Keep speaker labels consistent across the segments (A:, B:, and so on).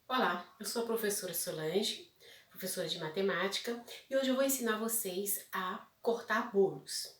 A: Olá, eu sou a professora Solange, professora de matemática, e hoje eu vou ensinar vocês a cortar bolos.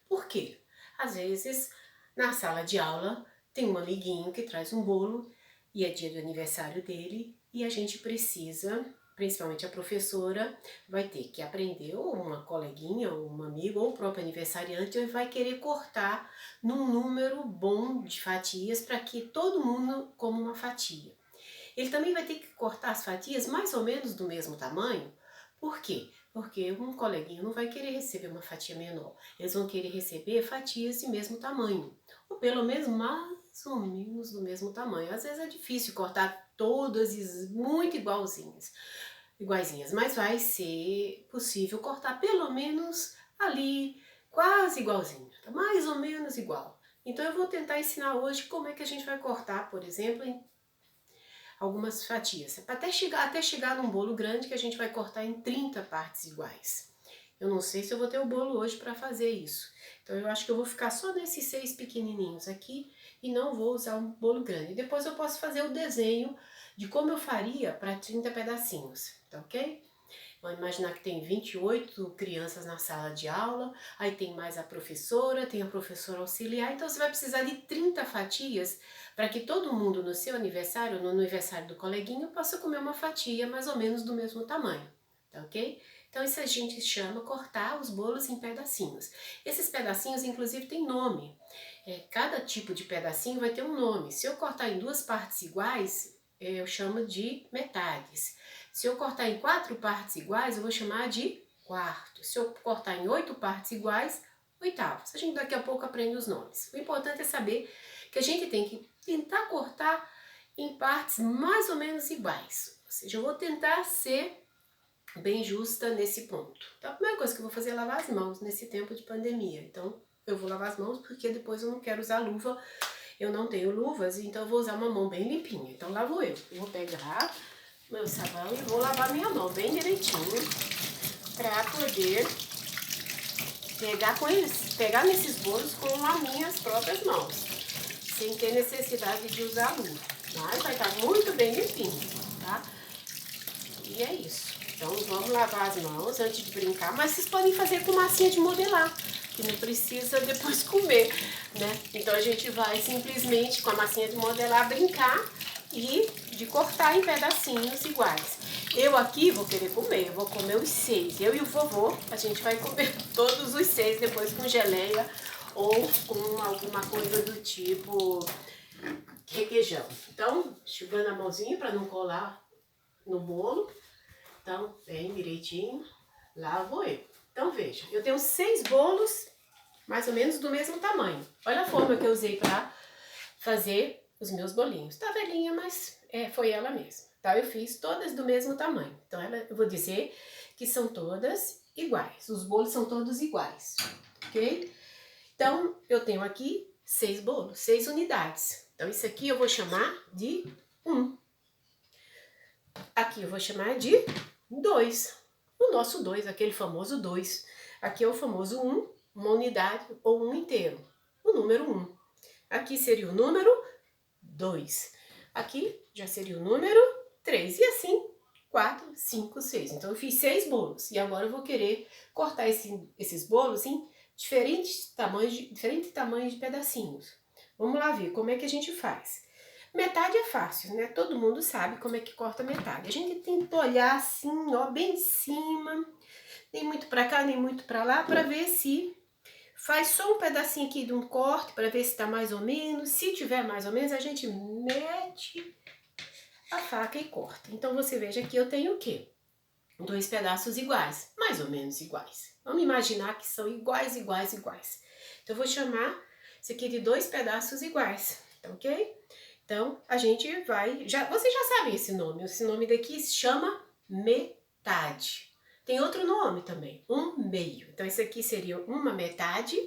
A: Por quê? Às vezes, na sala de aula, tem um amiguinho que traz um bolo e é dia do aniversário dele e a gente precisa, principalmente a professora, vai ter que aprender, ou uma coleguinha, ou um amigo, ou o próprio aniversariante, vai querer cortar num número bom de fatias para que todo mundo coma uma fatia. Ele também vai ter que cortar as fatias mais ou menos do mesmo tamanho. Por quê? Porque um coleguinha não vai querer receber uma fatia menor. Eles vão querer receber fatias de mesmo tamanho. Ou pelo menos mais ou menos do mesmo tamanho. Às vezes é difícil cortar todas muito iguaizinhas, mas vai ser possível cortar pelo menos ali quase igualzinho, tá? Mais ou menos igual. Então eu vou tentar ensinar hoje como é que a gente vai cortar, por exemplo, em algumas fatias, até chegar num bolo grande que a gente vai cortar em 30 partes iguais. Eu não sei se eu vou ter o bolo hoje para fazer isso. Então eu acho que eu vou ficar só nesses 6 pequenininhos aqui e não vou usar um bolo grande. Depois eu posso fazer o desenho de como eu faria para 30 pedacinhos, tá ok? Vamos imaginar que tem 28 crianças na sala de aula, aí tem mais a professora, tem a professora auxiliar, então você vai precisar de 30 fatias para que todo mundo no seu aniversário, no aniversário do coleguinho, possa comer uma fatia mais ou menos do mesmo tamanho, tá ok? Então isso a gente chama cortar os bolos em pedacinhos. Esses pedacinhos inclusive têm nome. Cada tipo de pedacinho vai ter um nome. Se eu cortar em duas partes iguais, eu chamo de metades. Se eu cortar em 4 partes iguais, eu vou chamar de quartos. Se eu cortar em 8 partes iguais, oitavos. A gente daqui a pouco aprende os nomes. O importante é saber que a gente tem que tentar cortar em partes mais ou menos iguais. Ou seja, eu vou tentar ser bem justa nesse ponto. Então, a primeira coisa que eu vou fazer é lavar as mãos nesse tempo de pandemia. Então, eu vou lavar as mãos porque depois eu não quero usar luva. Eu não tenho luvas, então eu vou usar uma mão bem limpinha. Então, lá vou eu. Eu vou pegar meu sabão e vou lavar minha mão bem direitinho para poder pegar nesses bolos com as minhas próprias mãos, sem ter necessidade de usar luva. Mas vai estar muito bem limpinho, tá? E é isso. Então vamos lavar as mãos antes de brincar, mas vocês podem fazer com massinha de modelar, que não precisa depois comer, né? Então a gente vai simplesmente com a massinha de modelar brincar e de cortar em pedacinhos iguais. Eu aqui vou querer comer, eu vou comer os 6. Eu e o vovô, a gente vai comer todos os 6 depois com geleia ou com alguma coisa do tipo requeijão. Então, enxugando a mãozinha para não colar no bolo. Então, bem direitinho, lá vou eu. Então, veja, eu tenho 6 bolos, mais ou menos do mesmo tamanho. Olha a forma que eu usei para fazer os meus bolinhos. Tá velhinha, mas foi ela mesma. Tá? Eu fiz todas do mesmo tamanho. Então, eu vou dizer que são todas iguais. Os bolos são todos iguais, ok? Então, eu tenho aqui 6 bolos, 6 unidades. Então, isso aqui eu vou chamar de 1. Aqui eu vou chamar de 2. O nosso 2, aquele famoso 2. Aqui é o famoso 1, uma unidade ou um inteiro. O número 1. Aqui seria o número 2. Aqui já seria o número 3. E assim, 4, 5, 6. Então eu fiz 6 bolos. E agora eu vou querer cortar esses bolos em diferentes tamanhos de pedacinhos. Vamos lá ver como é que a gente faz. Metade é fácil, né? Todo mundo sabe como é que corta metade. A gente tem que olhar assim, ó, bem em cima, nem muito para cá, nem muito para lá, para ver se faz só um pedacinho aqui de um corte, para ver se tá mais ou menos. Se tiver mais ou menos, a gente mete a faca e corta. Então você veja que eu tenho o quê? 2 pedaços iguais, mais ou menos iguais. Vamos imaginar que são iguais, iguais, iguais. Então eu vou chamar isso aqui de 2 pedaços iguais, tá ok? Então, a gente vai... vocês já sabem esse nome daqui se chama metade. Tem outro nome também, um meio. Então, esse aqui seria uma metade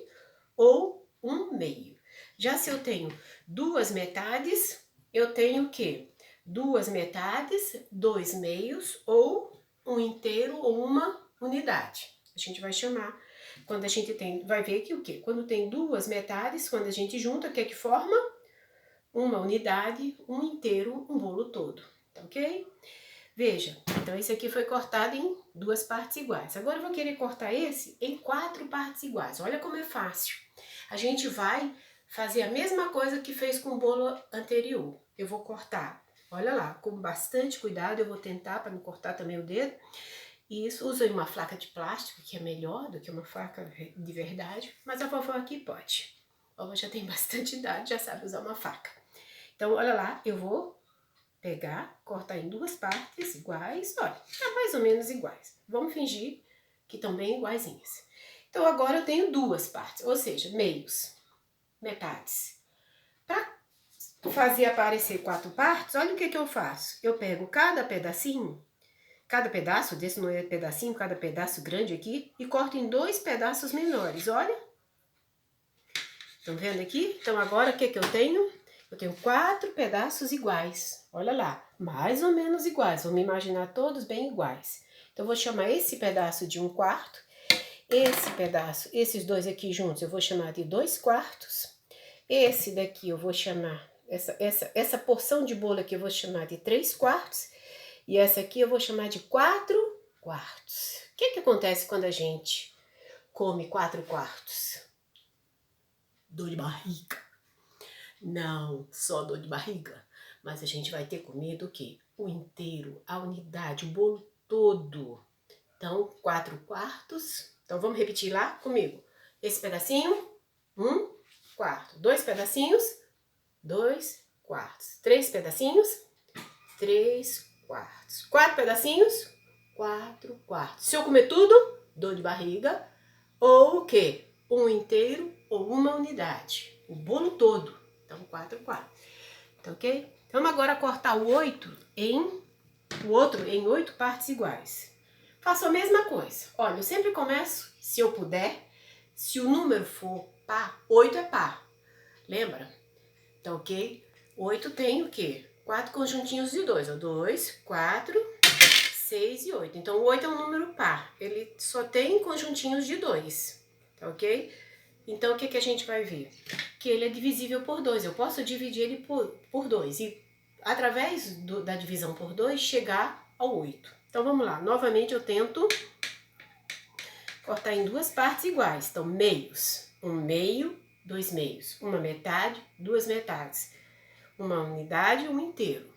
A: ou um meio. Já se eu tenho 2 metades, eu tenho o quê? 2 metades, 2 meios ou um inteiro ou uma unidade. A gente vai chamar, quando a gente tem... vai ver que o quê? Quando tem 2 metades, quando a gente junta, o que é que forma? Uma unidade, um inteiro, um bolo todo, tá ok? Veja, então esse aqui foi cortado em 2 partes iguais. Agora eu vou querer cortar esse em 4 partes iguais. Olha como é fácil. A gente vai fazer a mesma coisa que fez com o bolo anterior. Eu vou cortar, olha lá, com bastante cuidado, eu vou tentar para não cortar também o dedo. E isso, usei uma faca de plástico, que é melhor do que uma faca de verdade, mas a vovó aqui pode. A vovó já tem bastante idade, já sabe usar uma faca. Então, olha lá, eu vou pegar, cortar em 2 partes iguais, olha, tá mais ou menos iguais. Vamos fingir que estão bem iguaizinhas. Então, agora eu tenho 2 partes, ou seja, meios, metades. Para fazer aparecer 4 partes, olha o que eu faço. Eu pego cada pedacinho, cada pedaço, desse não é pedacinho, cada pedaço grande aqui, e corto em 2 pedaços menores, olha. Estão vendo aqui? Então, agora o que eu tenho? Eu tenho 4 pedaços iguais, olha lá, mais ou menos iguais, vamos imaginar todos bem iguais. Então, eu vou chamar esse pedaço de 1/4, esse pedaço, esses dois aqui juntos, eu vou chamar de 2/4, esse daqui eu vou chamar, essa porção de bolo aqui eu vou chamar de 3/4, e essa aqui eu vou chamar de 4/4. O que acontece quando a gente come 4/4? Dor de barriga. Não só dor de barriga, mas a gente vai ter comido o quê? O inteiro, a unidade, o bolo todo. Então, 4/4. Então, vamos repetir lá comigo. Esse pedacinho, 1/4. 2 pedacinhos, 2/4. 3 pedacinhos, 3/4. 4 pedacinhos, 4/4. Se eu comer tudo, dor de barriga, ou o quê? Um inteiro ou uma unidade. O bolo todo. Então, 4/4. Tá ok? Vamos agora cortar o outro em 8 partes iguais. Faço a mesma coisa. Olha, eu sempre começo, se eu puder, se o número for par, 8 é par. Lembra? Tá ok? 8 tem o quê? 4 conjuntinhos de 2. 2, 4, 6 e 8. Então, o 8 é um número par. Ele só tem conjuntinhos de 2. Tá ok? Então, o que a gente vai ver? Que ele é divisível por 2. Eu posso dividir ele por 2 e, através da divisão por 2, chegar ao 8. Então, vamos lá. Novamente, eu tento cortar em 2 partes iguais. Então, meios. 1 meio, 2 meios. 1 metade, 2 metades. 1 unidade, 1 inteiro.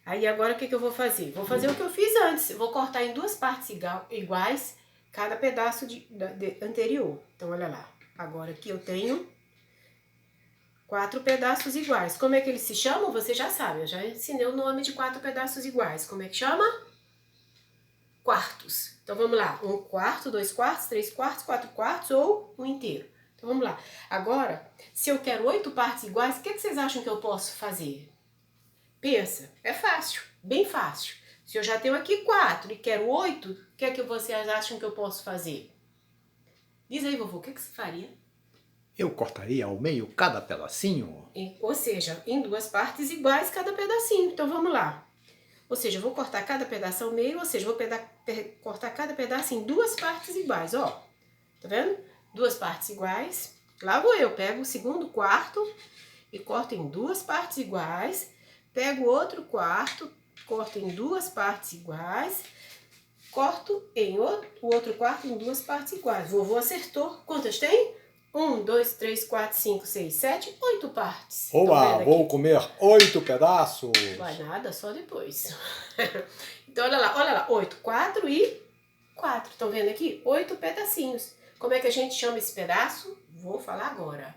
A: Aí, agora, o que eu vou fazer? Vou fazer o que eu fiz antes. Eu vou cortar em 2 partes iguais cada pedaço anterior. Então, olha lá. Agora aqui eu tenho 4 pedaços iguais. Como é que eles se chamam? Você já sabe, eu já ensinei o nome de 4 pedaços iguais. Como é que chama? Quartos. Então vamos lá, 1/4, 2/4, 3/4, 4/4 ou 1 inteiro. Então vamos lá. Agora, se eu quero 8 partes iguais, o que vocês acham que eu posso fazer? Pensa, é fácil, bem fácil. Se eu já tenho aqui 4 e quero 8, o que é que vocês acham que eu posso fazer? Diz aí, vovô, o que você faria?
B: Eu cortaria ao meio cada pedacinho.
A: Ou seja, em 2 partes iguais cada pedacinho. Então, vamos lá. Ou seja, eu vou cortar cada pedaço ao meio, ou seja, vou cortar cada pedaço em 2 partes iguais, ó. Tá vendo? 2 partes iguais. Lá vou eu, pego o segundo quarto e corto em 2 partes iguais. Pego o outro quarto, corto em 2 partes iguais. Corto o outro quarto em 2 partes iguais. Vovô acertou. Quantas tem? 1, 2, 3, 4, 5, 6, 7, 8 partes.
B: Oba, vou comer 8 pedaços.
A: Vai nada, só depois. Então, olha lá, 8, 4 e 4. Estão vendo aqui? 8 pedacinhos. Como é que a gente chama esse pedaço? Vou falar agora.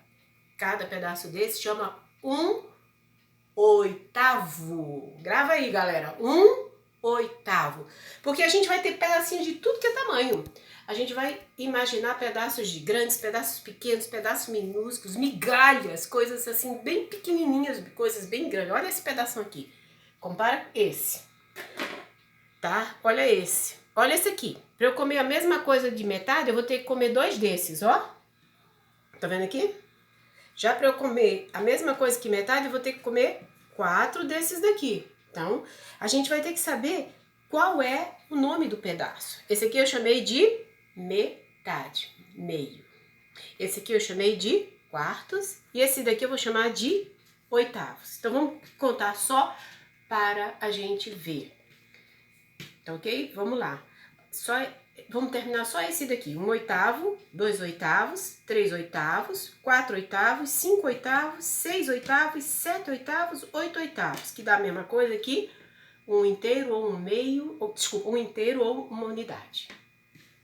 A: Cada pedaço desse chama 1/8. Grava aí, galera. 1/8. Porque a gente vai ter pedacinhos de tudo que é tamanho. A gente vai imaginar pedaços de grandes, pedaços pequenos, pedaços minúsculos, migalhas, coisas assim bem pequenininhas, coisas bem grandes. Olha esse pedaço aqui. Compara com esse. Tá? Olha esse. Olha esse aqui. Para eu comer a mesma coisa de metade, eu vou ter que comer 2 desses, ó. Tá vendo aqui? Já para eu comer a mesma coisa que metade, eu vou ter que comer 4 desses daqui. Então, a gente vai ter que saber qual é o nome do pedaço. Esse aqui eu chamei de metade, meio. Esse aqui eu chamei de quartos e esse daqui eu vou chamar de oitavos. Então, vamos contar só para a gente ver. Tá ok? Vamos lá. Vamos terminar só esse daqui. 1/8, 2/8, 3/8, 4/8, 5/8, 6/8, 7/8, 8/8, que dá a mesma coisa aqui, um inteiro ou um meio, ou, desculpa, um inteiro ou uma unidade.